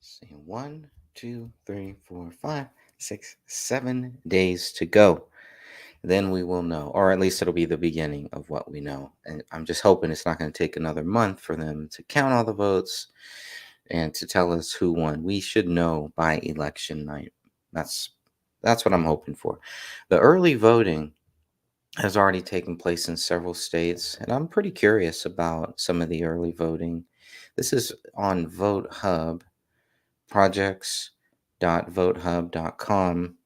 See, 7 days to go. Then we will know, or at least it'll be the beginning of what we know. And I'm just hoping it's not going to take another month for them to count all the votes and to tell us who won. We should know by election night. That's what I'm hoping for. The early voting has already taken place in several states, and I'm pretty curious about some of the early voting. This is on Vote Hub, projects.votehub.com,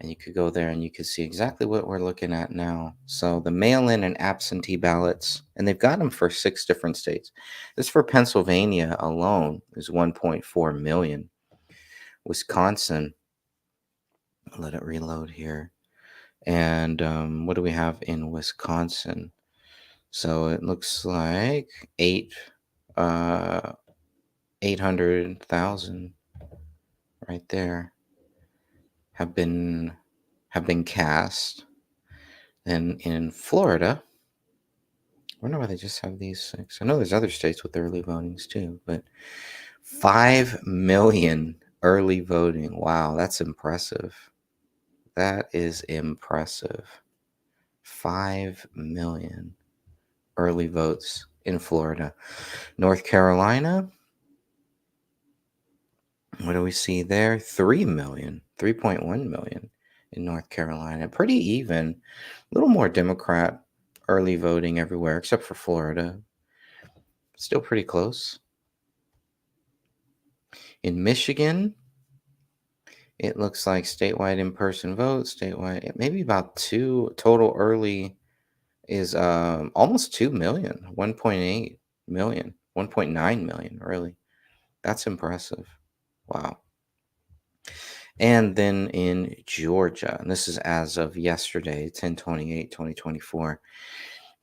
and you could go there and you could see exactly what we're looking at now. So the mail-in and absentee ballots, and they've got them for 6 different states. This for Pennsylvania alone is 1.4 million. Wisconsin, let it reload here. And what do we have in Wisconsin? So it looks like 800,000 right there have been cast. And in Florida, I wonder why they just have these 6. I know there's other states with early votings too, but 5 million early voting. Wow, that's impressive. That is impressive. 5 million early votes in Florida. North Carolina, what do we see there? 3 million, 3.1 million in North Carolina. Pretty even. A little more Democrat early voting everywhere except for Florida. Still pretty close. In Michigan, it looks like statewide in-person votes, statewide, maybe about 2 total early is almost 2 million, 1.8 million, 1.9 million early. That's impressive. Wow. And then in Georgia, and this is as of yesterday, 10/28/2024.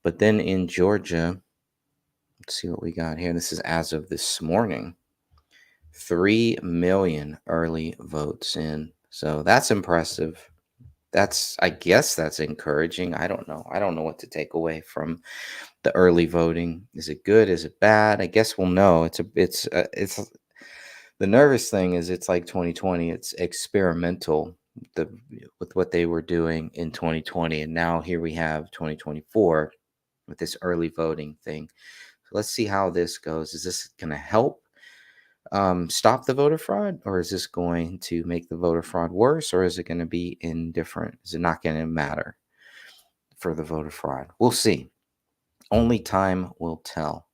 But then in Georgia, let's see what we got here. This is as of this morning. 3 million early votes in. So that's impressive. I guess that's encouraging. I don't know. I don't know what to take away from the early voting. Is it good? Is it bad? I guess we'll know. It's the nervous thing is it's like 2020. It's experimental with what they were doing in 2020, and now here we have 2024 with this early voting thing. So let's see how this goes. Is this going to help stop the voter fraud, or is this going to make the voter fraud worse, or is it going to be indifferent? Is it not going to matter for the voter fraud? We'll see. Only time will tell.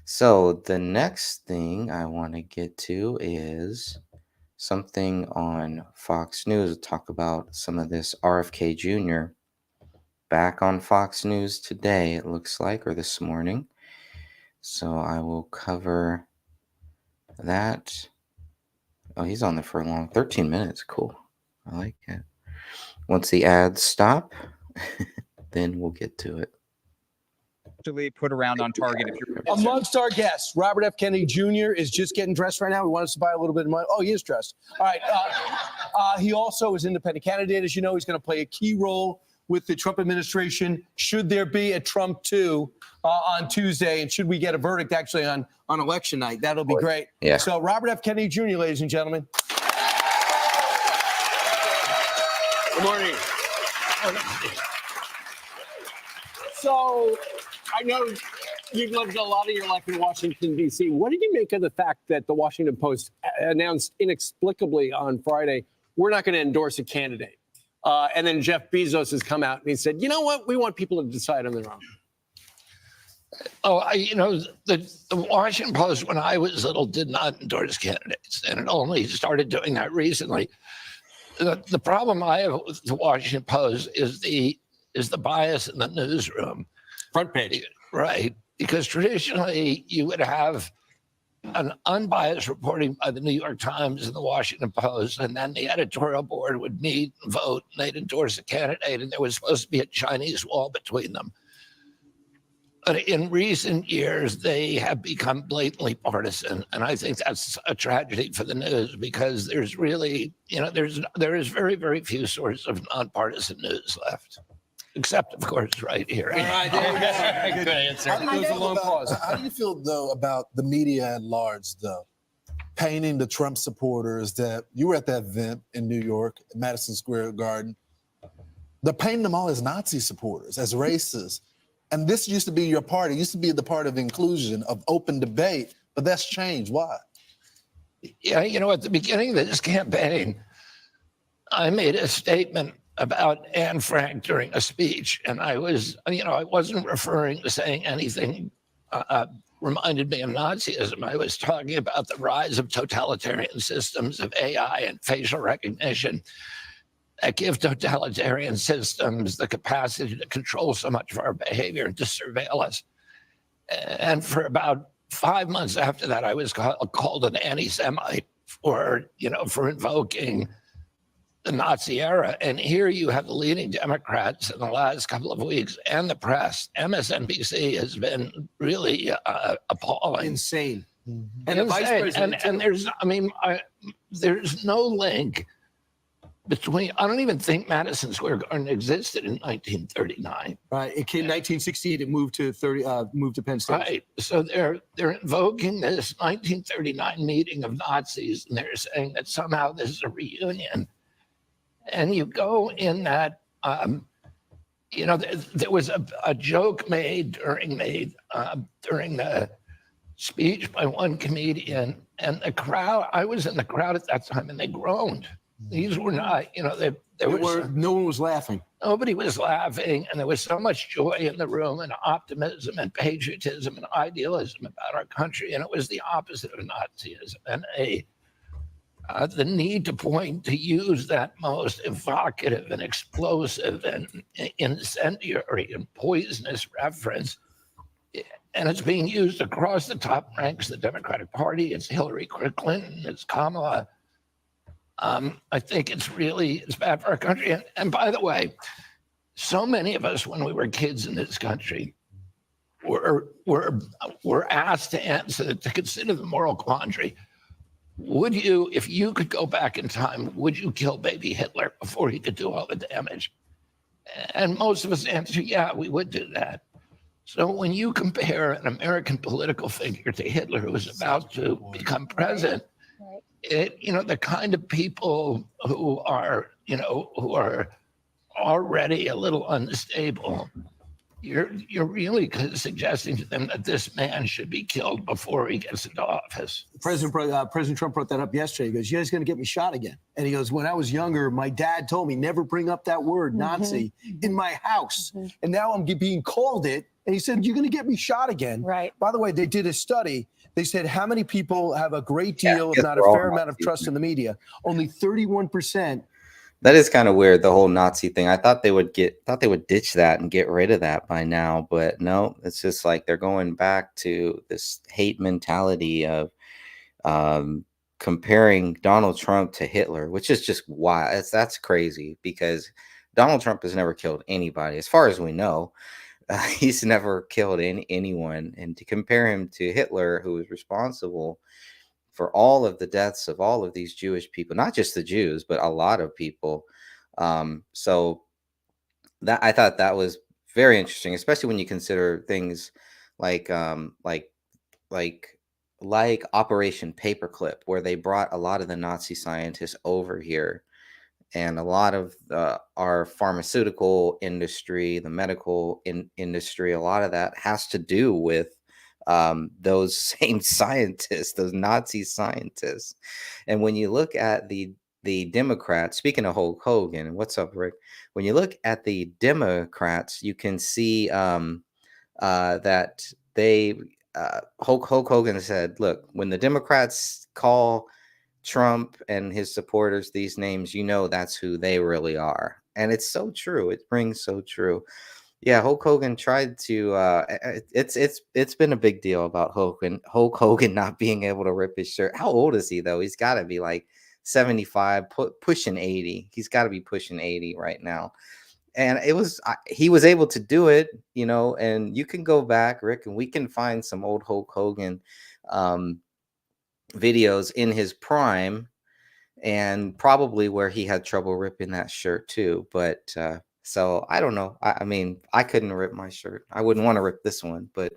So the next thing I want to get to is something on Fox News. We'll talk about some of this RFK Jr. back on Fox News today, it looks like, or this morning. So I will cover that. Oh, he's on there for a long 13 minutes. Cool. I like it. Once the ads stop, then we'll get to it. Actually put around on target if you're amongst our guests. Robert F. Kennedy Jr. is just getting dressed right now. We want us to buy a little bit of money. Oh, he is dressed. All right. He also is independent candidate. As you know, he's going to play a key role with the Trump administration. Should there be a Trump 2 on Tuesday, and should we get a verdict actually on election night, that'll be great. Yeah. So Robert F. Kennedy Jr., ladies and gentlemen. Good morning. So I know you've lived a lot of your life in Washington, D.C. What did you make of the fact that the Washington Post announced inexplicably on Friday, we're not going to endorse a candidate? And then Jeff Bezos has come out and he said, you know what? We want people to decide on their own. Oh, the Washington Post, when I was little, did not endorse candidates, and it only started doing that recently. The problem I have with the Washington Post is the bias in the newsroom. Front page. Right. Because traditionally you would have an unbiased reporting by the New York Times and the Washington Post, and then the editorial board would meet and vote, and they'd endorse a candidate, and there was supposed to be a Chinese wall between them. But in recent years, they have become blatantly partisan, and I think that's a tragedy for the news, because there's really, there is very, very few sources of nonpartisan news left, except, of course, right here. All right, there we go. Good answer. How do you feel, though, about the media at large, though? painting the Trump supporters that you were at that event in New York, Madison Square Garden. They're painting them all as Nazi supporters, as racists. And this used to be your party. It used to be the part of inclusion, of open debate, but that's changed. Why? Yeah, you know, at the beginning of this campaign, I made a statement about Anne Frank during a speech, and I wasn't referring to saying anything reminded me of Nazism. I was talking about the rise of totalitarian systems of AI and facial recognition that give totalitarian systems the capacity to control so much of our behavior and to surveil us. And for about 5 months after that, I was called an anti-Semite for invoking the Nazi era. And here you have the leading Democrats in the last couple of weeks and the press. MSNBC has been really appalling. Insane. Mhm. And the vice president. And there's no link between, I don't even think Madison Square Garden existed in 1939. Right. It came 1968. It moved to Penn State. Right. So they're invoking this 1939 meeting of Nazis, and they're saying that somehow this is a reunion. And you go in that, there was a joke made during the speech by one comedian, and the crowd, I was in the crowd at that time, and they groaned. These were not, No one was laughing. nobody was laughing, and there was so much joy in the room, and optimism and patriotism and idealism about our country, and it was the opposite of Nazism, and the need to use that most evocative and explosive and incendiary and poisonous reference. And it's being used across the top ranks of the Democratic Party. It's Hillary Clinton, it's Kamala. I think it's bad for our country. And by the way, so many of us, when we were kids in this country, were asked to consider the moral quandary. Would you, if you could go back in time, would you kill baby Hitler before he could do all the damage? And most of us answer, yeah, we would do that. So when you compare an American political figure to Hitler, who was about to become president, the kind of people who are already a little unstable, you're really suggesting to them that this man should be killed before he gets into office. President Trump brought that up yesterday. He goes, "You guys going to get me shot again?" And he goes, "When I was younger, my dad told me never bring up that word Nazi in my house, and now I'm being called it." And he said, "You're going to get me shot again." Right. By the way, they did a study. They said how many people have a great deal, if yes, not a we're all fair amount of Nazis. trust in the media. Only 31%. That is kind of weird, the whole Nazi thing. I thought they would ditch that and get rid of that by now, but no, it's just like they're going back to this hate mentality of comparing Donald Trump to Hitler, which is just wild. That's crazy because Donald Trump has never killed anybody, as far as we know. He's never killed anyone, and to compare him to Hitler, who was responsible for all of the deaths of all of these Jewish people, not just the Jews, but a lot of people. So that I thought that was very interesting, especially when you consider things like Operation Paperclip, where they brought a lot of the Nazi scientists over here, and a lot of our pharmaceutical industry, the medical industry, a lot of that has to do with those same scientists, those Nazi scientists. And when you look at the Democrats, speaking of Hulk Hogan, what's up, Rick? When you look at the Democrats, you can see that they Hulk Hogan said, "Look, when the Democrats call Trump and his supporters these names, that's who they really are." And it's so true. It rings so true. Yeah, Hulk Hogan tried to. It's been a big deal about Hulk Hogan not being able to rip his shirt. How old is he though? He's got to be like 75, pushing 80. He's got to be pushing 80 right now. And he was able to do it, And you can go back, Rick, and we can find some old Hulk Hogan videos in his prime, and probably where he had trouble ripping that shirt too. But so I don't know. I mean, I couldn't rip my shirt. I wouldn't want to rip this one, but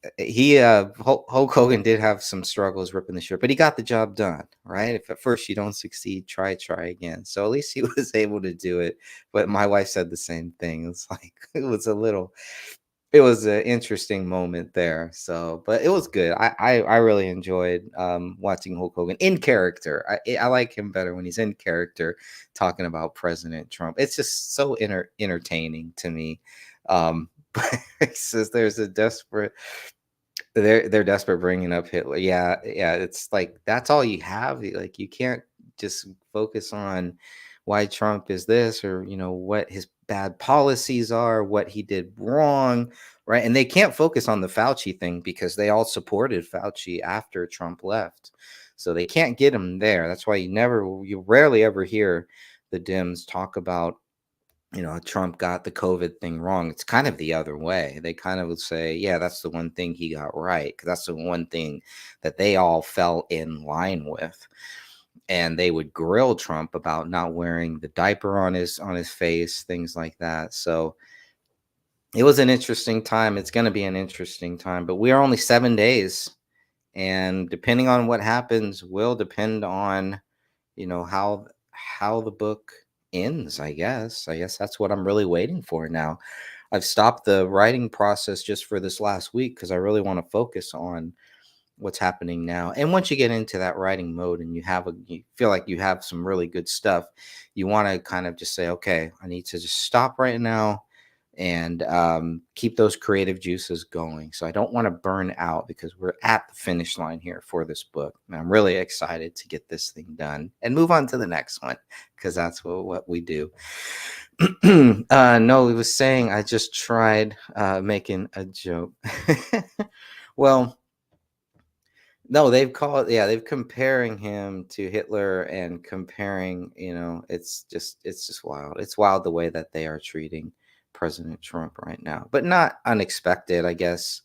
Hulk Hogan did have some struggles ripping the shirt, but he got the job done, right? If at first you don't succeed, try again. So at least he was able to do it. But my wife said the same thing. It's like it was an interesting moment there. So, but it was good. I really enjoyed watching Hulk Hogan in character. I like him better when he's in character talking about President Trump. It's just so entertaining to me. But it's just, there's a desperate. They're desperate bringing up Hitler. Yeah, yeah. It's like that's all you have. Like you can't just focus on why Trump is this or what his bad policies are, what he did wrong, right? And they can't focus on the Fauci thing because they all supported Fauci after Trump left. So they can't get him there. That's why you rarely ever hear the Dems talk about Trump got the COVID thing wrong. It's kind of the other way. They kind of would say, yeah, that's the one thing he got right, because that's the one thing that they all fell in line with. And they would grill Trump about not wearing the diaper on his face, things like that. So it was an interesting time. It's going to be an interesting time, but we are only 7 days, and depending on what happens will depend on how the book ends. I guess that's what I'm really waiting for now. I've stopped the writing process just for this last week because I really want to focus on what's happening now. And once you get into that writing mode and you feel like you have some really good stuff, you want to kind of just say, okay, I need to just stop right now and keep those creative juices going. So I don't want to burn out because we're at the finish line here for this book. And I'm really excited to get this thing done and move on to the next one, because that's what we do. No, he was saying I just tried making a joke. Well, no, they've comparing him to Hitler and comparing, it's just wild. It's wild the way that they are treating President Trump right now, but not unexpected, I guess.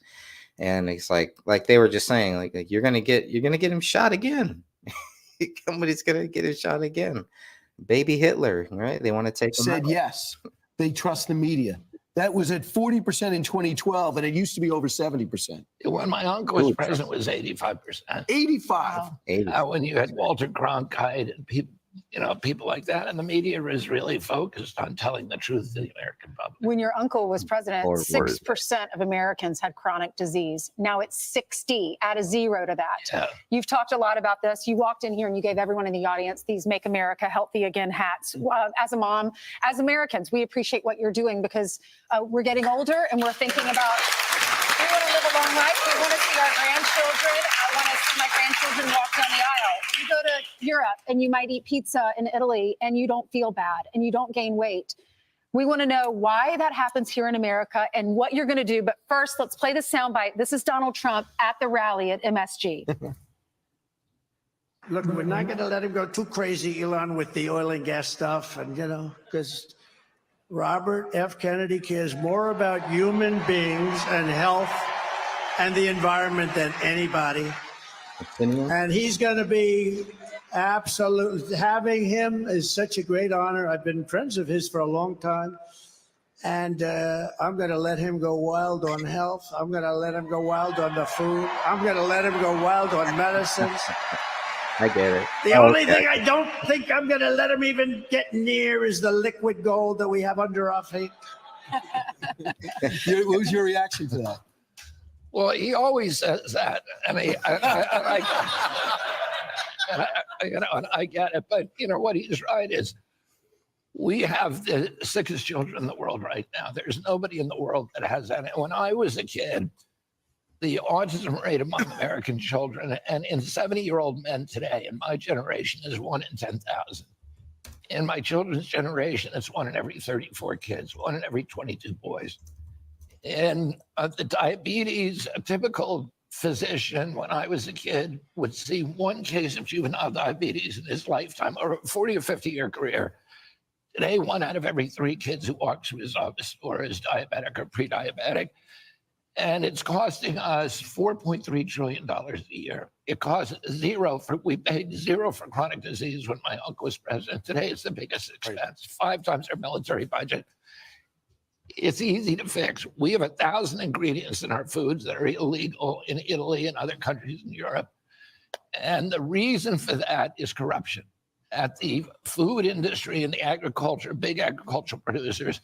And it's like they were just saying, like you're gonna get him shot again. Somebody's gonna get him shot again. Baby Hitler, right? They want to take him Said out. yes. They trust the media. That was at 40% in 2012, and it used to be over 70%. When my uncle was president, it was 85%. 85. When you had Walter Cronkite and people like that, and the media was really focused on telling the truth to the American public. When your uncle was president, Or 6% of Americans had chronic disease. Now it's 60. Add a zero to that. Yeah. You've talked a lot about this. You walked in here and you gave everyone in the audience these Make America Healthy Again hats. As a mom, as Americans, we appreciate what you're doing because we're getting older and we're thinking about, we want to live a long life. We want to see our grandchildren. I want to see my grandchildren walk down the aisle. You go to Europe and you might eat pizza in Italy and you don't feel bad and you don't gain weight. We want to know why that happens here in America and what you're going to do. But first, let's play the soundbite. This is Donald Trump at the rally at MSG. Look, we're not going to let him go too crazy, Elon, with the oil and gas stuff. And, because Robert F. Kennedy cares more about human beings and health and the environment than anybody. And he's going to be absolutely, having him is such a great honor. I've been friends of his for a long time. And I'm going to let him go wild on health. I'm going to let him go wild on the food. I'm going to let him go wild on medicines. I get it. The only thing I don't think I'm going to let him even get near is the liquid gold that we have under our feet. What was your reaction to that? Well, he always says that. I mean, I get it. But, what he's right is we have the sickest children in the world right now. There's nobody in the world that has that. And when I was a kid, the autism rate among American children and in 70-year-old men today in my generation is 1 in 10,000. In my children's generation, it's 1 in every 34 kids, 1 in every 22 boys. And the diabetes, a typical physician when I was a kid would see 1 case of juvenile diabetes in his lifetime or a 40 or 50-year career. Today, 1 out of every 3 kids who walk through his office door is diabetic or pre-diabetic. And it's costing us $4.3 trillion a year. It costs we paid zero for chronic disease when my uncle was president. Today, it's the biggest expense, 5 times our military budget. It's easy to fix. We have 1,000 ingredients in our foods that are illegal in Italy and other countries in Europe. And the reason for that is corruption. At the food industry and the agriculture, big agricultural producers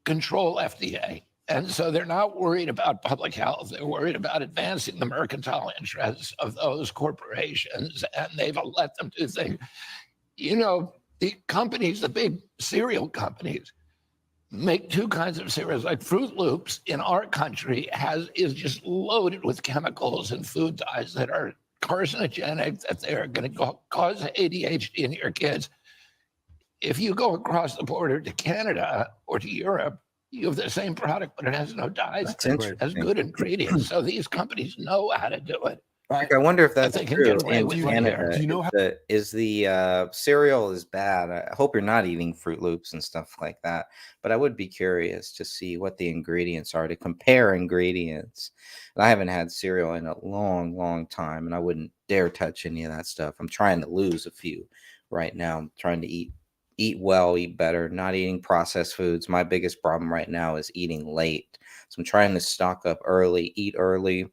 control FDA. And so they're not worried about public health. They're worried about advancing the mercantile interests of those corporations. And they've let them do things. You know, the companies, the big cereal companies, make two kinds of cereals. Like Fruit Loops in our country is just loaded with chemicals and food dyes that are carcinogenic, that they're going to cause ADHD in your kids. If you go across the border to Canada or to Europe, you have the same product, but it has no dyes. That's It interesting. has good ingredients. So these companies know how to do it. Right. I wonder if that's they can true get away in with it Canada. here. Do you know how- Is the cereal is bad? I hope you're not eating Fruit Loops and stuff like that. But I would be curious to see what the ingredients are, to compare ingredients. And I haven't had cereal in a long, long time, and I wouldn't dare touch any of that stuff. I'm trying to lose a few right now. I'm trying to eat well, eat better, not eating processed foods. My biggest problem right now is eating late. So I'm trying to stock up early, eat early,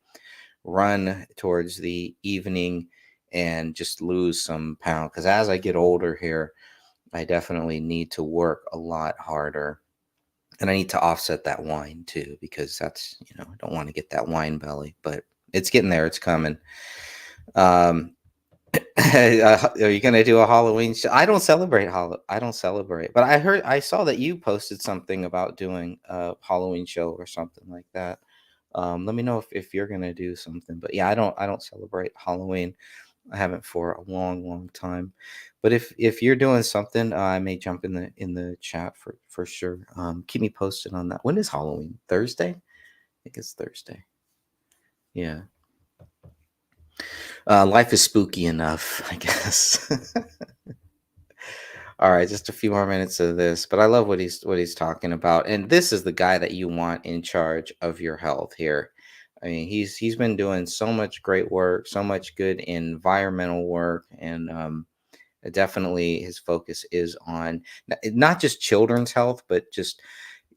run towards the evening, and just lose some pound. Because as I get older here, I definitely need to work a lot harder. And I need to offset that wine too, because that's, I don't want to get that wine belly, but it's getting there. It's coming. Are you going to do a Halloween show? I don't celebrate but I saw that you posted something about doing a Halloween show or something like that. Let me know if you're gonna do something. But yeah, I don't celebrate Halloween. I haven't for a long, long time. But if you're doing something, I may jump in the chat for sure. Keep me posted on that. When is Halloween? Thursday? I think it's Thursday. Yeah. Life is spooky enough, I guess. All right, just a few more minutes of this, but I love what he's talking about. And this is the guy that you want in charge of your health here. I mean, he's been doing so much great work, so much good environmental work, and definitely his focus is on not just children's health, but just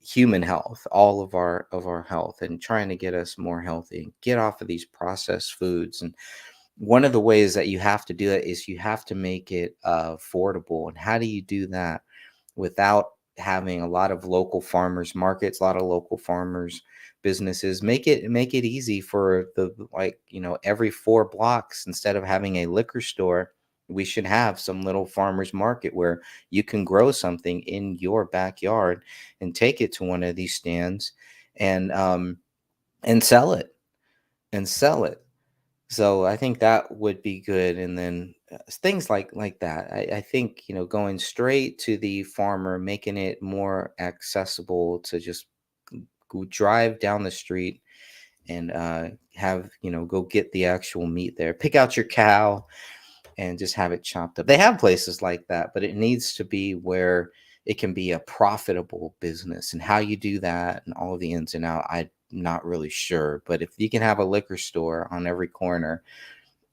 human health, all of our health, and trying to get us more healthy and get off of these processed foods. And one of the ways that you have to do that is you have to make it affordable. And how do you do that without having a lot of local farmers markets, a lot of local farmers businesses? Make it easy for every 4 blocks, instead of having a liquor store, we should have some little farmers market where you can grow something in your backyard and take it to one of these stands and sell it. So I think that would be good. And then things like that. I think, going straight to the farmer, making it more accessible to just go drive down the street and go get the actual meat there. Pick out your cow and just have it chopped up. They have places like that, but it needs to be where it can be a profitable business. And how you do that and all of the ins and outs, I'm not really sure. But if you can have a liquor store on every corner,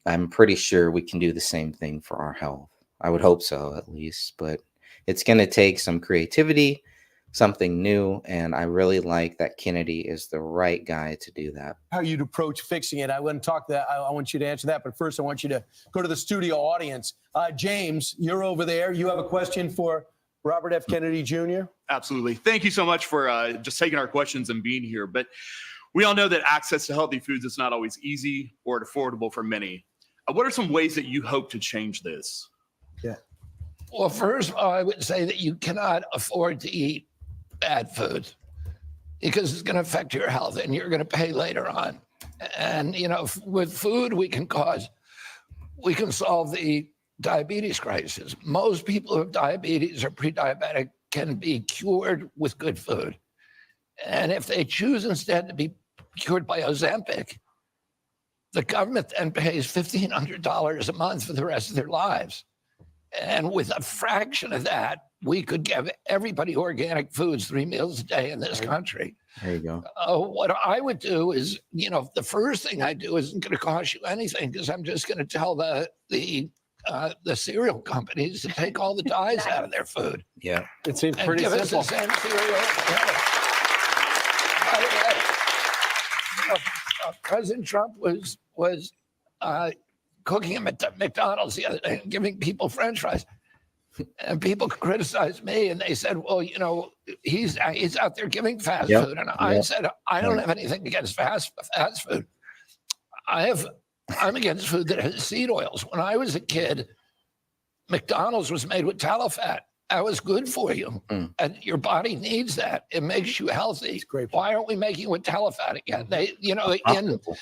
I'm pretty sure we can do the same thing for our health. I would hope so, at least. But it's going to take some creativity, something new, and I really like that Kennedy is the right guy to do that. How you'd approach fixing it. I wouldn't talk that. I want you to answer that. But first, I want you to go to the studio audience. James, you're over there. You have a question for Robert F. Kennedy Jr.? Absolutely. Thank you so much for just taking our questions and being here. But we all know that access to healthy foods is not always easy or affordable for many. What are some ways that you hope to change this? Yeah. Well, first of all, I would say that you cannot afford to eat bad food because it's going to affect your health and you're going to pay later on. And, with food, we can solve the diabetes crisis. Most people who have diabetes or pre-diabetic can be cured with good food. And if they choose instead to be cured by Ozempic, the government then pays $1,500 a month for the rest of their lives. And with a fraction of that, we could give everybody organic foods 3 meals a day in this country. There you go. What I would do is, the first thing I do isn't going to cost you anything, because I'm just going to tell the cereal companies to take all the dyes out of their food. Yeah. It seems And pretty give simple. us the same cereal. President Trump was cooking him at McDonald's the other day and giving people French fries. And people criticized me, and they said, "Well, you know, he's out there giving fast Yep, food." And I yep. said, "I don't have anything against fast food. I'm against food that has seed oils. When I was a kid, McDonald's was made with tallow fat. That was good for you, Mm. and your body needs that. It makes you healthy. great. Why aren't we making it with tallow fat again? They, you know, Profitable.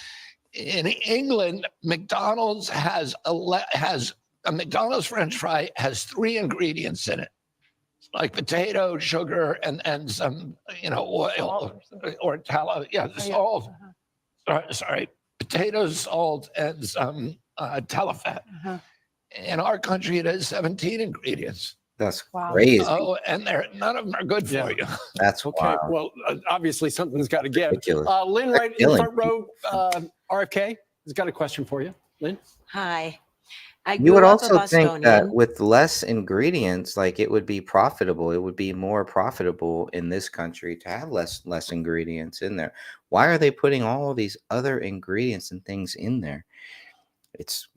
in England, McDonald's has a McDonald's French fry has 3 ingredients in it, like potato, sugar, and some, you know, oil or tallow. Yeah, the salt. Sorry, potatoes, salt, and some tallow fat. In our country, it has 17 ingredients. That's Wow. crazy. Oh, and none of them are good for you. That's Okay, wow. well, obviously something's got to give. Ridiculous. Lynn, right in the killing front row, RFK has got a question for you. Lynn? Hi. I You would grew up a also think that Bostonian. with less ingredients, like it would be profitable. It would be more profitable in this country to have less ingredients in there. Why are they putting all these other ingredients and things in there? It's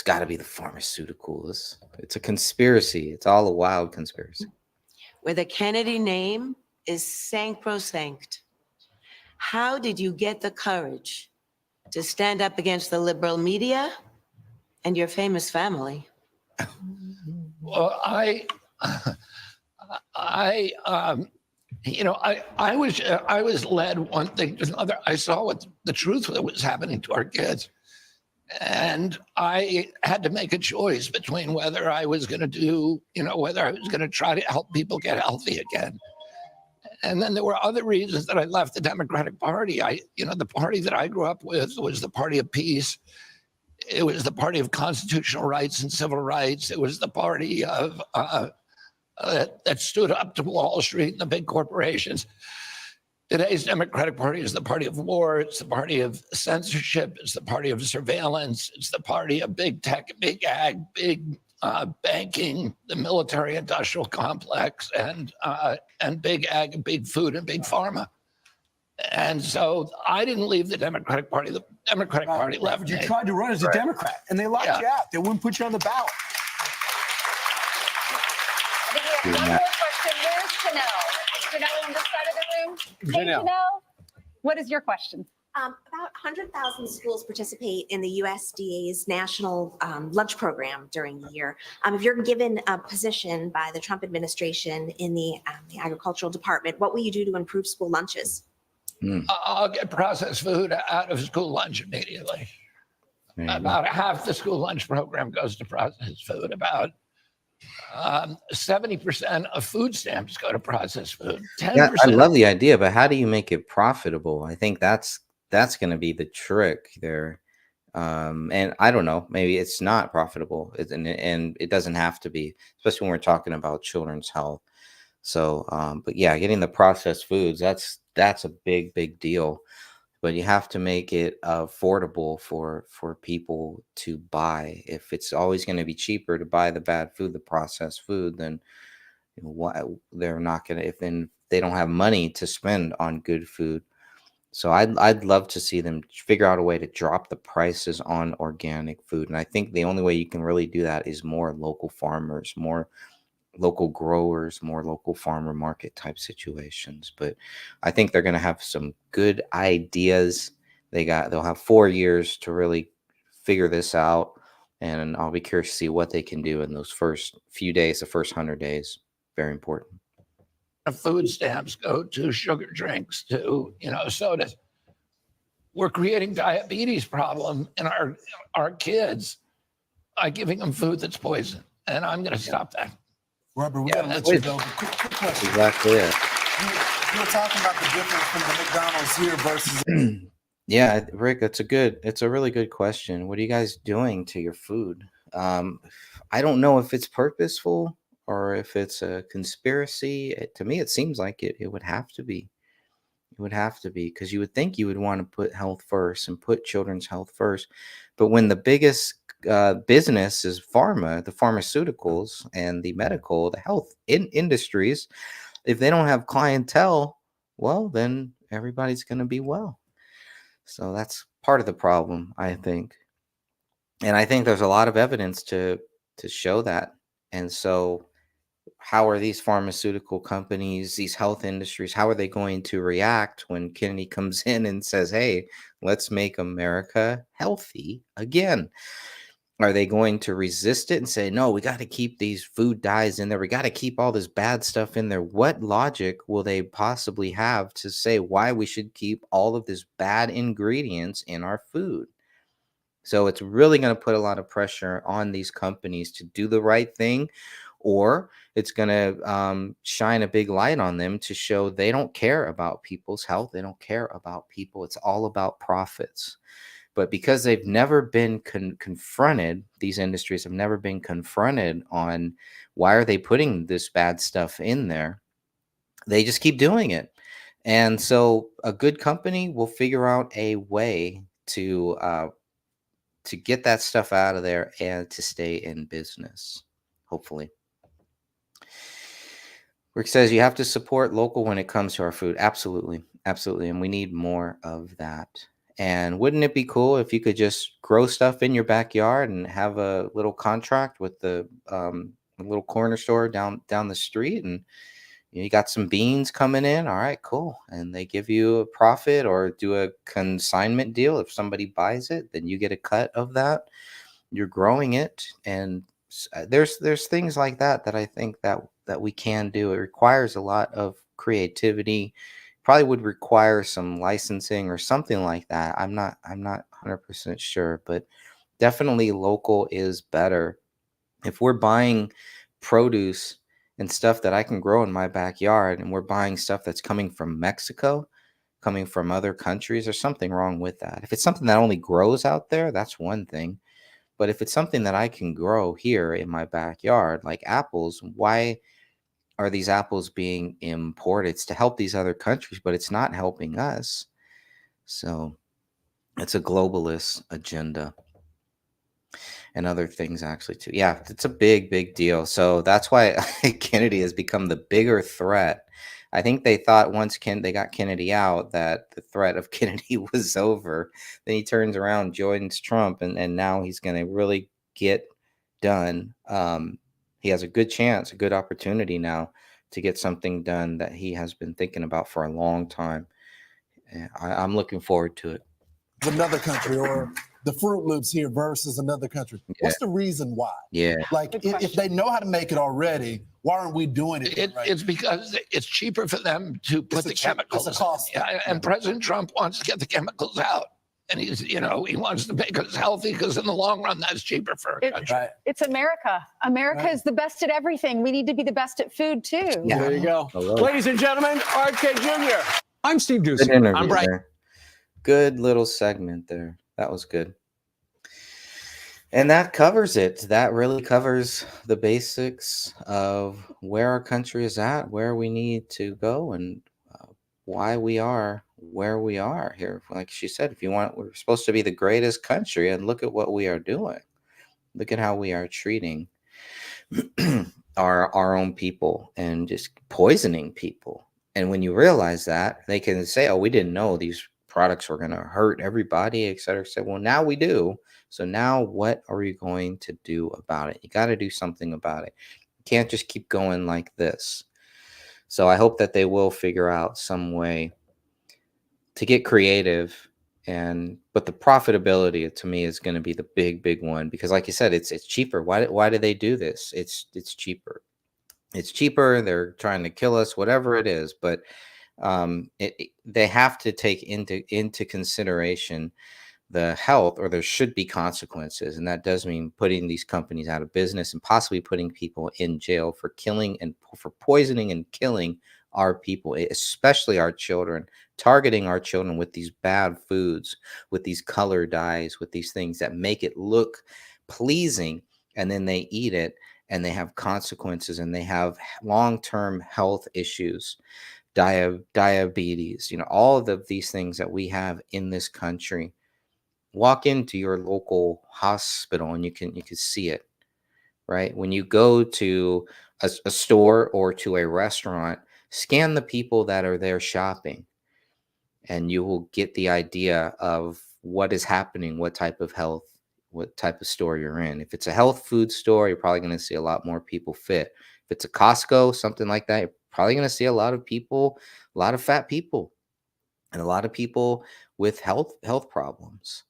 got to be the pharmaceuticals. It's a conspiracy. It's all a wild conspiracy. Where the Kennedy name is sacrosanct. How did you get the courage to stand up against the liberal media and your famous family? Well, I was led one thing to another. I saw what the truth that was happening to our kids, and I had to make a choice between whether I was going to do, you know, whether I was going to try to help people get healthy again. And then there were other reasons that I left the Democratic Party. The party that I grew up with was the party of peace. It was the party of constitutional rights and civil rights. It was the party of that stood up to Wall Street and the big corporations. Today's Democratic Party is the party of war. It's the party of censorship. It's the party of surveillance. It's the party of big tech, big ag, big banking, the military-industrial complex, and big ag, and big food, and big pharma. And so I didn't leave the Democratic Party. The Democratic Party left You me. tried to run as a Democrat, and they locked Yeah. you out. They wouldn't put you on the ballot. I think we have one more question. Where's Janelle? Janelle on this side of the room. Hey, Janelle. Janelle, what is your question? About 100,000 schools participate in the USDA's national lunch program during the year. If you're given a position by the Trump administration in the agricultural department, what will you do to improve school lunches? I'll get processed food out of school lunch immediately. There you go. About half the school lunch program goes to processed food. About 70% of food stamps go to processed food. 10%. Yeah, I love the idea, but how do you make it profitable? I think that's going to be the trick there. And I don't know, maybe it's not profitable, and it doesn't have to be, especially when we're talking about children's health. So, but yeah, getting the processed foods, that's a big deal. But you have to make it affordable for people to buy. If it's always going to be cheaper to buy the bad food, the processed food, then why they're not going to, if then they don't have money to spend on good food. So I'd love to see them figure out a way to drop the prices on organic food. And I think the only way you can really do that is more local farmers, more local growers, more local farmer market type situations. But I think they're going to have some good ideas. They'll have 4 years to really figure this out. And I'll be curious to see what they can do in those first few days, the first 100 days. Very important. Food stamps go to sugar drinks, to, sodas. We're creating diabetes problem in our kids by giving them food that's poison. And I'm going to stop that. Robert, we Yeah, gotta let that's you it. go. But quick question. Exactly it. You were talking about the difference from the McDonald's here versus Yeah, Rick, it's a really good question. What are you guys doing to your food? I don't know if it's purposeful or if it's a conspiracy. To me, it seems like it would have to be. It would have to be, because you would think you would want to put health first and put children's health first. But when the biggest business is pharma, the pharmaceuticals and the medical, the health industries, if they don't have clientele, well, then everybody's going to be well. So that's part of the problem, I think. And I think there's a lot of evidence to show that. And so how are these pharmaceutical companies, these health industries, how are they going to react when Kennedy comes in and says, "Hey, let's make America healthy again"? Are they going to resist it and say, "No, we got to keep these food dyes in there. We got to keep all this bad stuff in there"? What logic will they possibly have to say why we should keep all of this bad ingredients in our food? So it's really going to put a lot of pressure on these companies to do the right thing, or it's going to shine a big light on them to show they don't care about people's health. They don't care about people. It's all about profits. But because they've never been confronted, these industries have never been confronted on why are they putting this bad stuff in there, they just keep doing it. And so a good company will figure out a way to get that stuff out of there and to stay in business, hopefully. Rick says you have to support local when it comes to our food. Absolutely. Absolutely. And we need more of that. And wouldn't it be cool if you could just grow stuff in your backyard and have a little contract with the little corner store down the street, and you got some beans coming in? All right, cool. And they give you a profit or do a consignment deal. If somebody buys it, then you get a cut of that. You're growing it, and there's things like that that I think that we can do. It requires a lot of creativity. Probably would require some licensing or something like that. I'm not 100% sure, but definitely local is better. If we're buying produce and stuff that I can grow in my backyard, and we're buying stuff that's coming from Mexico, coming from other countries, there's something wrong with that. If it's something that only grows out there, that's one thing. But if it's something that I can grow here in my backyard, like apples, why are these apples being imported? It's to help these other countries, but it's not helping us. So it's a globalist agenda. And other things actually too. Yeah, it's a big deal. So that's why Kennedy has become the bigger threat. I think they thought once they got Kennedy out that the threat of Kennedy was over. Then he turns around, joins Trump, and now he's going to really get done. He has a good chance, a good opportunity now to get something done that he has been thinking about for a long time. I'm looking forward to it. Another country, or the Fruit Loops here versus another country. What's the reason why? Yeah. Like, if they know how to make it already, why aren't we doing it? It's because it's cheaper for them to put the chemicals. It's a cost. Yeah, and President Trump wants to get the chemicals out. And he wants to make us healthy because in the long run, that's cheaper for our country. Right. It's America. America is the best at everything. We need to be the best at food too. Yeah. There you go. Hello. Ladies and gentlemen, RK Jr. I'm Steve Good Doocy. interview I'm Brian. there. Good little segment there. That was good. And that covers it. That really covers the basics of where our country is at, where we need to go, and why we are where we are here. Like she said, we're supposed to be the greatest country, and look at what we are doing. Look at how we are treating our own people and just poisoning people. And when you realize that, they can say, "Oh, we didn't know these products were going to hurt everybody," et cetera. Say, well, now we do. So now what are we going to do about it? You got to do something about it. You can't just keep going like this. So I hope that they will figure out some way to get creative, but the profitability to me is going to be the big one, because like you said, it's cheaper. Why do they do this? It's cheaper. It's cheaper. They're trying to kill us, whatever it is, but they have to take into consideration the health, or there should be consequences. And that does mean putting these companies out of business and possibly putting people in jail for killing and for poisoning and killing our people, especially our children, targeting our children with these bad foods, with these color dyes, with these things that make it look pleasing. And then they eat it and they have consequences, and they have long-term health issues, diabetes, all of these things that we have in this country. Walk into your local hospital and you can see it, right? When you go to a store or to a restaurant, scan the people that are there shopping. and you will get the idea of what is happening, what type of health, what type of store you're in. If it's a health food store, you're probably going to see a lot more people fit. If it's a Costco, something like that, you're probably going to see a lot of people, a lot of fat people, and a lot of people with health problems.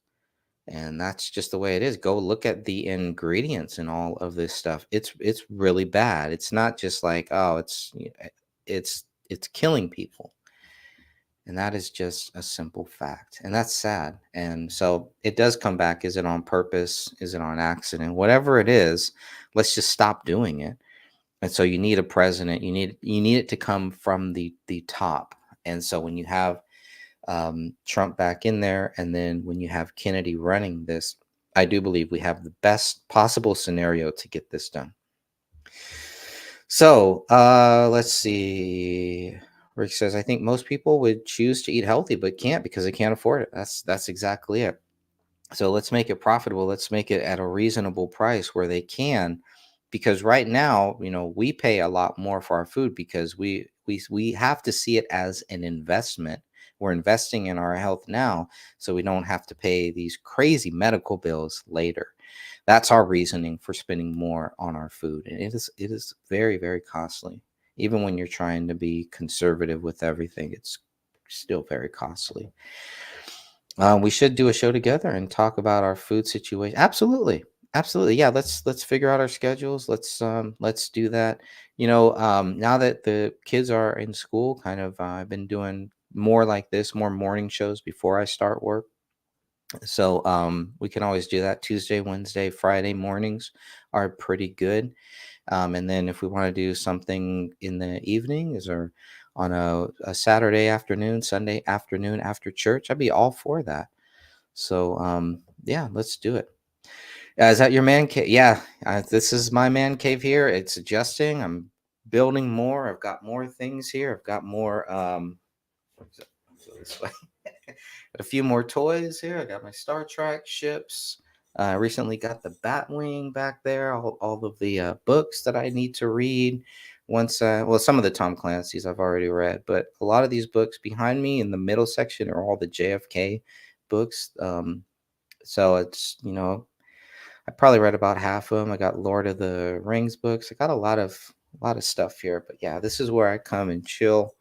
And that's just the way it is. Go look at the ingredients and all of this stuff. It's really bad. It's not just like, oh, it's killing people. And that is just a simple fact. And that's sad. And so it does come back. Is it on purpose? Is it on accident? Whatever it is, let's just stop doing it. And so you need a president. You need it to come from the top. And so when you have Trump back in there, and then when you have Kennedy running this, I do believe we have the best possible scenario to get this done. So let's see. Rick says, I think most people would choose to eat healthy, but can't because they can't afford it. That's exactly it. So let's make it profitable. Let's make it at a reasonable price where they can, because right now, we pay a lot more for our food because we have to see it as an investment. We're investing in our health now, so we don't have to pay these crazy medical bills later. That's our reasoning for spending more on our food. And it is very, very costly. Even when you're trying to be conservative with everything, it's still very costly. We should do a show together and talk about our food situation. Absolutely. Yeah, let's figure out our schedules. Let's do that. Now that the kids are in school, I've been doing more like this, more morning shows before I start work. So we can always do that. Tuesday, Wednesday, Friday mornings are pretty good. And then if we want to do something in the evenings or on a Saturday afternoon, Sunday afternoon after church, I'd be all for that. So yeah, let's do it. Is that your man cave? Yeah, this is my man cave here. It's adjusting. I'm building more. I've got more things here. I've got more. This way. A few more toys here. I got my Star Trek ships. I recently got the Batwing back there. All of the books that I need to read. Some of the Tom Clancy's I've already read, but a lot of these books behind me in the middle section are all the JFK books. So it's I probably read about half of them. I got Lord of the Rings books. I got a lot of stuff here. But yeah, this is where I come and chill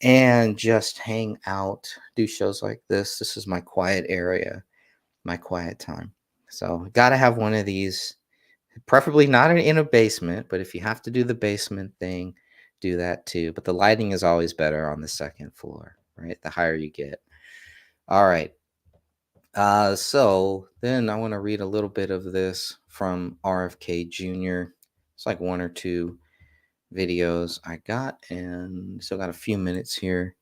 and just hang out, do shows like this. This is my quiet area, my quiet time. So got to have one of these, preferably not in a basement, but if you have to do the basement thing, do that too. But the lighting is always better on the second floor, right? The higher you get. All right. So then I want to read a little bit of this from RFK Jr. It's like one or two videos I got, and still got a few minutes here.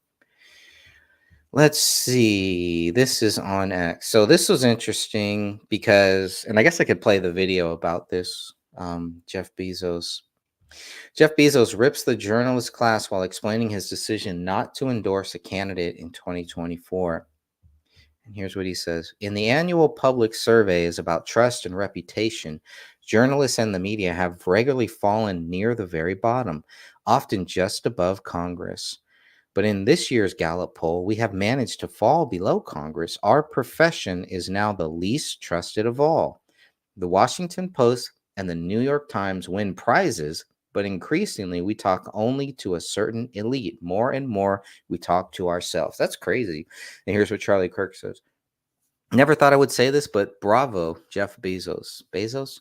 Let's see. This is on X. So this was interesting because, and I guess I could play the video about this. Jeff Bezos rips the journalist class while explaining his decision not to endorse a candidate in 2024. And here's what he says. In the annual public surveys about trust and reputation, journalists and the media have regularly fallen near the very bottom, often just above Congress. But in this year's Gallup poll, we have managed to fall below Congress. Our profession is now the least trusted of all. The Washington Post and the New York Times win prizes, but increasingly we talk only to a certain elite. More and more we talk to ourselves. That's crazy. And here's what Charlie Kirk says. Never thought I would say this, but bravo, Jeff Bezos.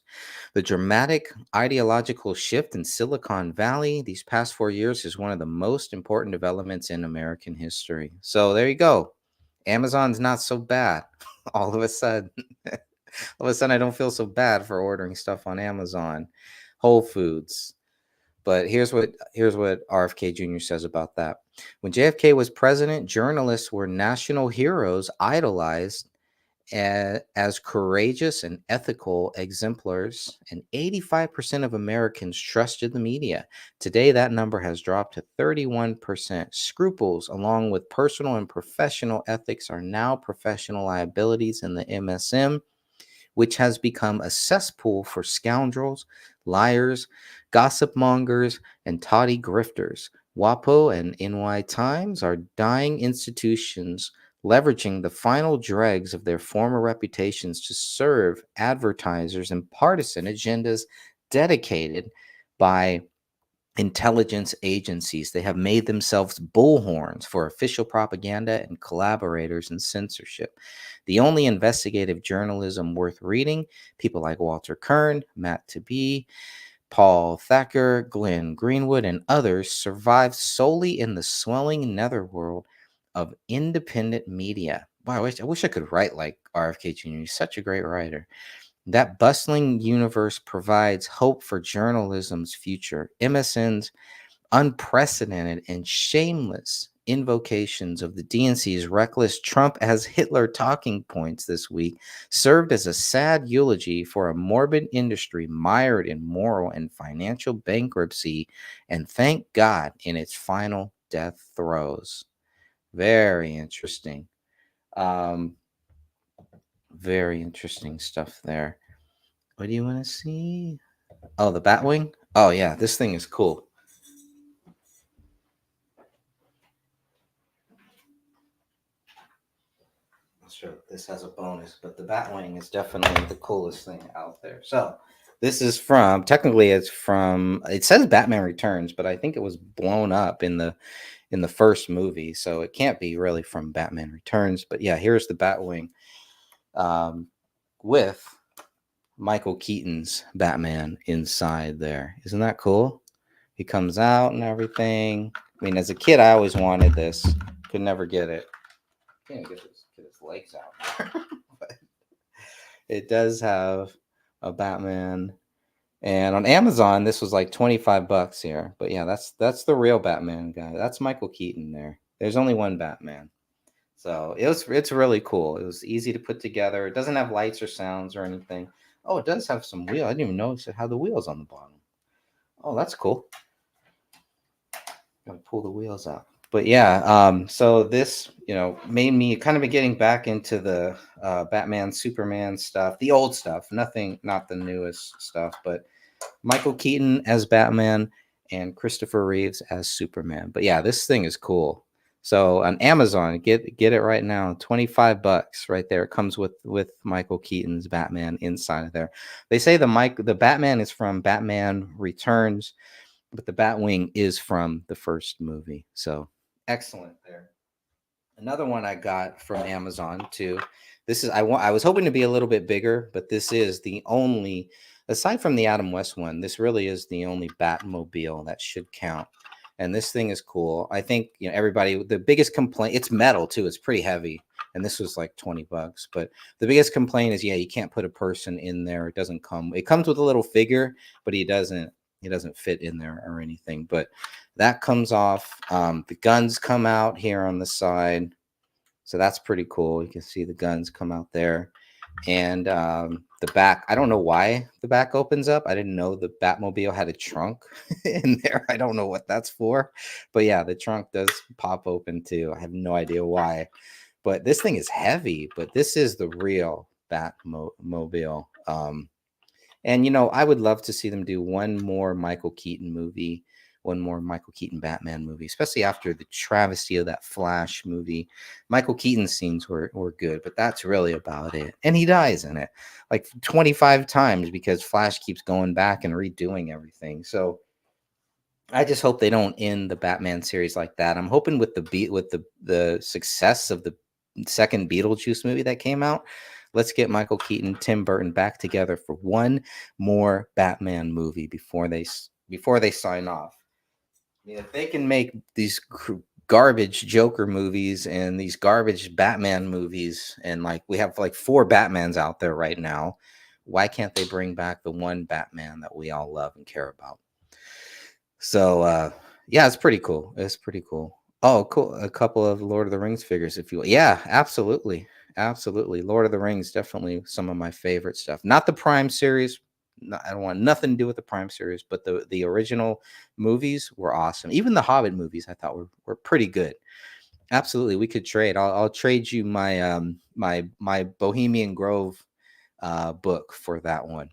The dramatic ideological shift in Silicon Valley these past 4 years is one of the most important developments in American history. So there you go. Amazon's not so bad. All of a sudden, I don't feel so bad for ordering stuff on Amazon. Whole Foods. But here's what RFK Jr. says about that. When JFK was president, journalists were national heroes, idolized as courageous and ethical exemplars, and 85% of Americans trusted the media. Today, that number has dropped to 31%. Scruples, along with personal and professional ethics, are now professional liabilities in the MSM, which has become a cesspool for scoundrels, liars, gossip mongers, and tawdry grifters. WAPO and NY Times are dying institutions leveraging the final dregs of their former reputations to serve advertisers and partisan agendas dedicated by intelligence agencies. They have made themselves bullhorns for official propaganda and collaborators in censorship. The only investigative journalism worth reading, people like Walter Kern, Matt Taibbi, Paul Thacker, Glenn Greenwood, and others, survive solely in the swelling netherworld of independent media. Wow, I wish I could write like RFK Jr. He's such a great writer. That bustling universe provides hope for journalism's future. MSN's unprecedented and shameless invocations of the DNC's reckless Trump as Hitler talking points this week served as a sad eulogy for a morbid industry mired in moral and financial bankruptcy, and thank God in its final death throes. Very interesting. Very interesting stuff there. What do you want to see? Oh, the Batwing? Oh, yeah, this thing is cool. Sure, this has a bonus, but the Batwing is definitely the coolest thing out there. So this is from, technically it's from, it says Batman Returns, but I think it was blown up in the first movie, so it can't be really from Batman Returns. But yeah, here's the Batwing with Michael Keaton's Batman inside there. Isn't that cool? He comes out and everything. I mean, as a kid, I always wanted this. Could never get it. Can't get his legs out. But it does have a Batman. And on Amazon, this was like $25 here. But yeah, that's the real Batman guy. That's Michael Keaton there. There's only one Batman. So it's really cool. It was easy to put together. It doesn't have lights or sounds or anything. Oh, it does have some wheel. I didn't even notice it had the wheels on the bottom. Oh, that's cool. Gotta pull the wheels out. But yeah, so this, made me kind of be getting back into the Batman, Superman stuff, the old stuff, not the newest stuff, but Michael Keaton as Batman and Christopher Reeves as Superman. But yeah, this thing is cool. So on Amazon, get it right now, $25 right there. It comes with Michael Keaton's Batman inside of there. They say the Batman is from Batman Returns, but the Batwing is from the first movie. So excellent there. Another one I got from Amazon too. This is I was hoping to be a little bit bigger, but this is the only, aside from the Adam West one, this really is the only Batmobile that should count. And this thing is cool. I think everybody, the biggest complaint, it's metal too, it's pretty heavy. And this was like $20. But the biggest complaint is, you can't put a person in there. It doesn't come. It comes with a little figure, but he doesn't fit in there or anything. But that comes off. The guns come out here on the side. So that's pretty cool. You can see the guns come out there. And the back, I don't know why the back opens up. I didn't know the Batmobile had a trunk in there. I don't know what that's for. But yeah, the trunk does pop open too. I have no idea why. But this thing is heavy, but this is the real Batmobile. And, I would love to see them do one more Michael Keaton movie, one more Michael Keaton Batman movie, especially after the travesty of that Flash movie. Michael Keaton's scenes were good, but that's really about it. And he dies in it like 25 times because Flash keeps going back and redoing everything. So I just hope they don't end the Batman series like that. I'm hoping with the success of the second Beetlejuice movie that came out, let's get Michael Keaton, Tim Burton back together for one more Batman movie before they sign off. If they can make these garbage Joker movies and these garbage Batman movies, and we have 4 Batmans out there right now, why can't they bring back the one Batman that we all love and care about? So yeah, it's pretty cool. It's pretty cool. Oh, cool. A couple of Lord of the Rings figures, if you will. Yeah, absolutely. Absolutely. Lord of the Rings, definitely some of my favorite stuff. Not the Prime series. No, I don't want nothing to do with the Prime series, but the original movies were awesome. Even the Hobbit movies I thought were pretty good. Absolutely. We could trade. I'll trade you my my Bohemian Grove book for that one.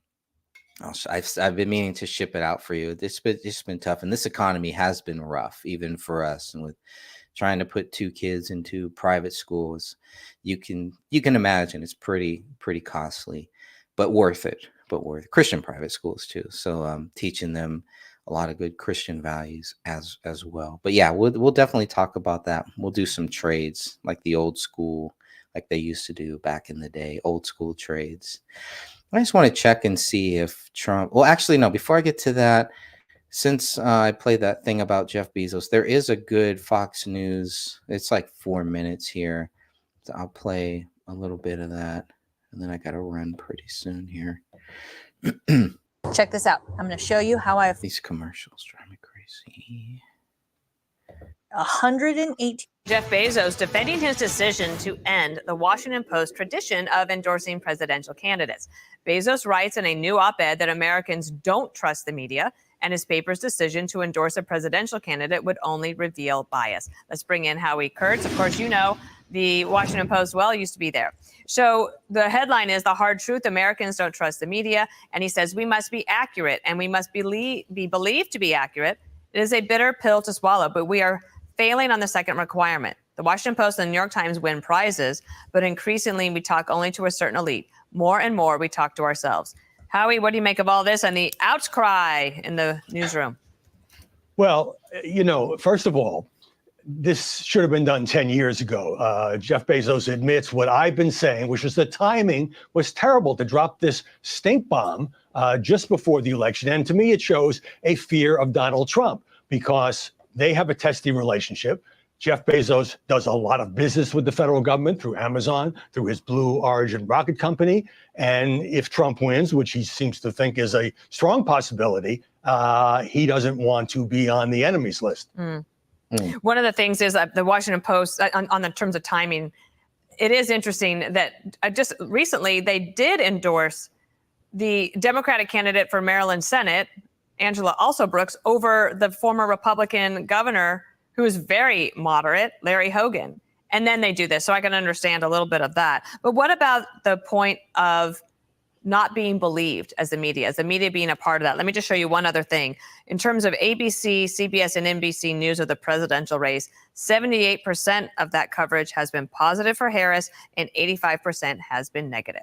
I've been meaning to ship it out for you. It's been tough, and this economy has been rough, even for us. And with trying to put 2 kids into private schools, you can imagine it's pretty costly, but worth it. Christian private schools too. So teaching them a lot of good Christian values as well. But yeah, we'll definitely talk about that. We'll do some trades like the old school, like they used to do back in the day, old school trades. I just want to check and see if Trump. Well, actually, no. Before I get to that, since I played that thing about Jeff Bezos, there is a good Fox News. It's like 4 minutes here. So I'll play a little bit of that, and then I got to run pretty soon here. Check this out. I'm going to show you how I've These commercials drive me crazy. 118. Jeff Bezos defending his decision to end the Washington Post tradition of endorsing presidential candidates. Bezos writes in a new op-ed that Americans don't trust the media, and his paper's decision to endorse a presidential candidate would only reveal bias. Let's bring in Howie Kurtz. Of course, you know the Washington Post well, used to be there. So the headline is "The Hard Truth: Americans Don't Trust the Media," and he says we must be accurate and we must be believed to be accurate. It is a bitter pill to swallow, but we are failing on the second requirement. The Washington Post and the New York Times win prizes, but increasingly we talk only to a certain elite. More and more we talk to ourselves. Howie, what do you make of all this and the outcry in the newsroom? Well, first of all, this should have been done 10 years ago. Jeff Bezos admits what I've been saying, which is the timing was terrible to drop this stink bomb just before the election. And to me, it shows a fear of Donald Trump because they have a testy relationship. Jeff Bezos does a lot of business with the federal government through Amazon, through his Blue Origin rocket company. And if Trump wins, which he seems to think is a strong possibility, he doesn't want to be on the enemies list. One of the things is the Washington Post, on the terms of timing, it is interesting that just recently they did endorse the Democratic candidate for Maryland Senate, Angela Alsobrooks, over the former Republican governor who is very moderate, Larry Hogan. And then they do this. So I can understand a little bit of that. But what about the point of not being believed as the media being a part of that? Let me just show you one other thing. In terms of ABC, CBS, and NBC News of the presidential race, 78% of that coverage has been positive for Harris and 85% has been negative.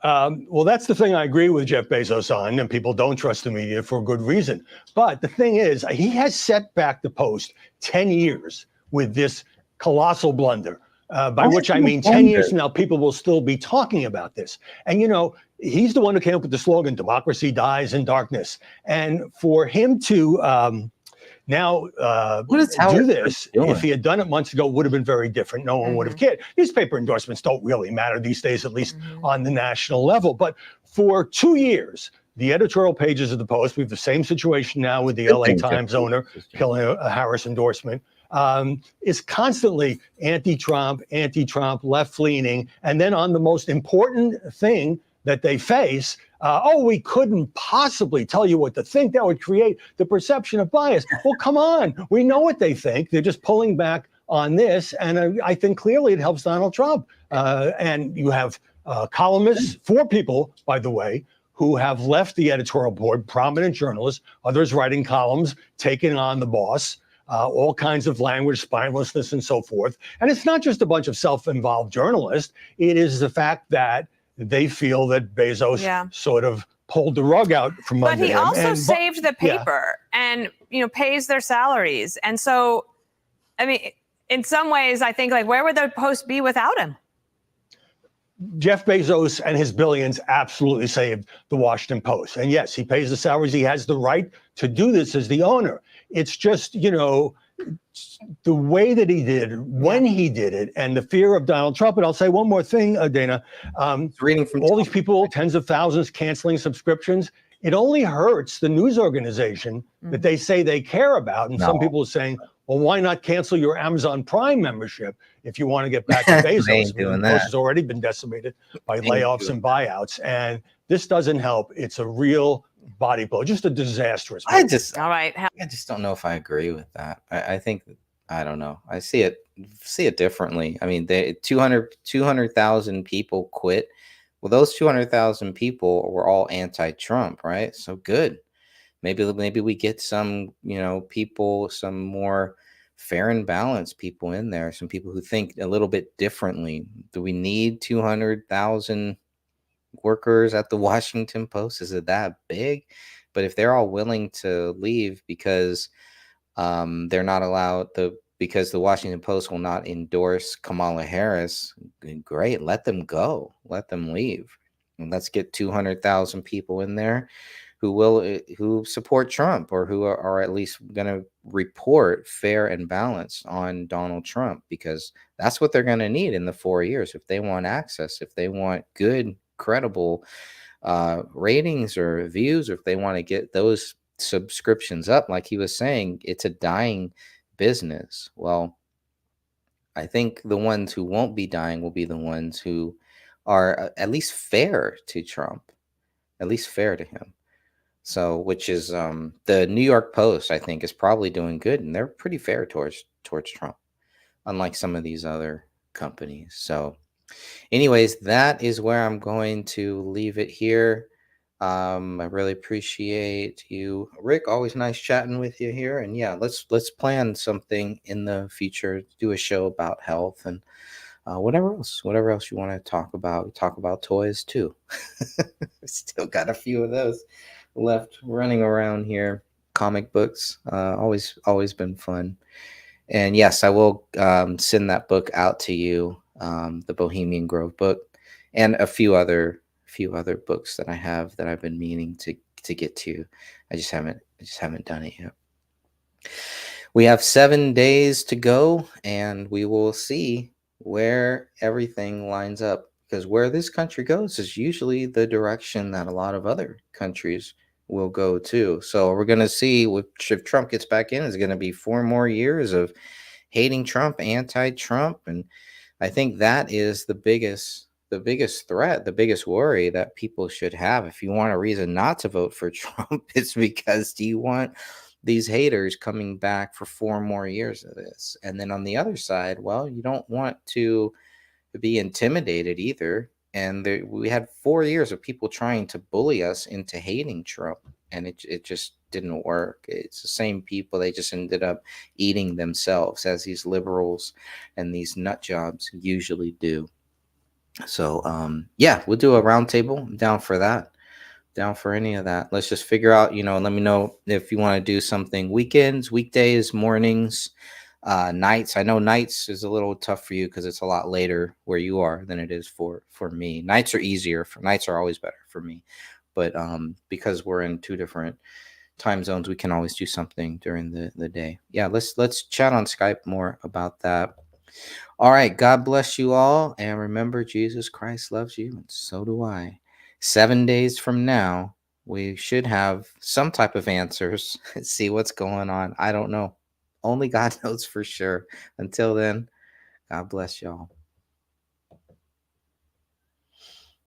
Well, that's the thing I agree with Jeff Bezos on, and people don't trust the media for good reason. But the thing is, he has set back the Post 10 years with this colossal blunder, by which I mean 10 years from now, people will still be talking about this. And, he's the one who came up with the slogan, "Democracy dies in darkness." And for him to now do this, if he had done it months ago, would have been very different. No one would have cared. Newspaper endorsements don't really matter these days, at least on the national level. But for 2 years, the editorial pages of the Post, we have the same situation now with the LA Times owner killing a Harris endorsement, is constantly anti-Trump, left-leaning. And then on the most important thing that they face, we couldn't possibly tell you what to think. That would create the perception of bias. Well, come on. We know what they think. They're just pulling back on this. And I think clearly it helps Donald Trump. And you have columnists, 4 people, by the way, who have left the editorial board, prominent journalists, others writing columns, taking on the boss, all kinds of language, spinelessness, and so forth. And it's not just a bunch of self-involved journalists. It is the fact that they feel that Bezos sort of pulled the rug out from under them. But he also and saved the paper and, pays their salaries. And so, I mean, in some ways, I think, where would the Post be without him? Jeff Bezos and his billions absolutely saved the Washington Post. And yes, he pays the salaries. He has the right to do this as the owner. It's just, the way that he did, when he did it, and the fear of Donald Trump. And I'll say one more thing, Dana. Reading from all these people, tens of thousands canceling subscriptions, it only hurts the news organization that they say they care about. And some people are saying, well, why not cancel your Amazon Prime membership if you want to get back to Bezos? The Post has already been decimated by layoffs and buyouts. And this doesn't help. It's a real body blow, just a disastrous move. All right. I just don't know if I agree with that. I think, I don't know. I see it differently. I mean, 200,000 people quit Well, those 200,000 people were all anti-Trump, right? So good. Maybe we get some, people, some more fair and balanced people in there, some people who think a little bit differently. Do we need 200,000 workers at the Washington Post? Is it that big? But if they're all willing to leave because they're not allowed because the Washington Post will not endorse Kamala Harris, great, let them go, let them leave, and let's get 200,000 people in there who support Trump, or who are at least going to report fair and balanced on Donald Trump, because that's what they're going to need in the 4 years if they want access, if they want good, credible ratings or views, or if they want to get those subscriptions up. Like he was saying, it's a dying business. Well, I think the ones who won't be dying will be the ones who are at least fair to Trump, at least fair to him. So, which is the New York Post, I think, is probably doing good, and they're pretty fair towards Trump, unlike some of these other companies. So, anyways, that is where I'm going to leave it here. I really appreciate you, Rick. Always nice chatting with you here. And yeah, let's plan something in the future. Do a show about health and whatever else you want to talk about. Talk about toys too. Still got a few of those left running around here. Comic books, always been fun. And yes, I will send that book out to you, the Bohemian Grove book, and a few other books that I have that I've been meaning to get to. I just haven't done it yet. We have 7 days to go, and we will see where everything lines up, because where this country goes is usually the direction that a lot of other countries will go too. So we're going to see if Trump gets back in, is going to be 4 more years of hating Trump, anti-Trump. And I think that is the biggest threat, the biggest worry that people should have. If you want a reason not to vote for Trump, it's because do you want these haters coming back for 4 more years of this? And then on the other side, well, you don't want to be intimidated either. And we had 4 years of people trying to bully us into hating Trump, and it just didn't work. It's the same people. They just ended up eating themselves, as these liberals and these nut jobs usually do. So, yeah, we'll do a roundtable. I'm down for that. Down for any of that. Let's just figure out, let me know if you want to do something weekends, weekdays, mornings, nights. I know nights is a little tough for you because it's a lot later where you are than it is for me. Nights are easier. Nights are always better for me. But because we're in 2 different time zones, we can always do something during the day. Yeah, let's chat on Skype more about that. All right. God bless you all. And remember, Jesus Christ loves you, and so do I. 7 days from now, we should have some type of answers. See what's going on. I don't know. Only God knows for sure. Until then, God bless y'all.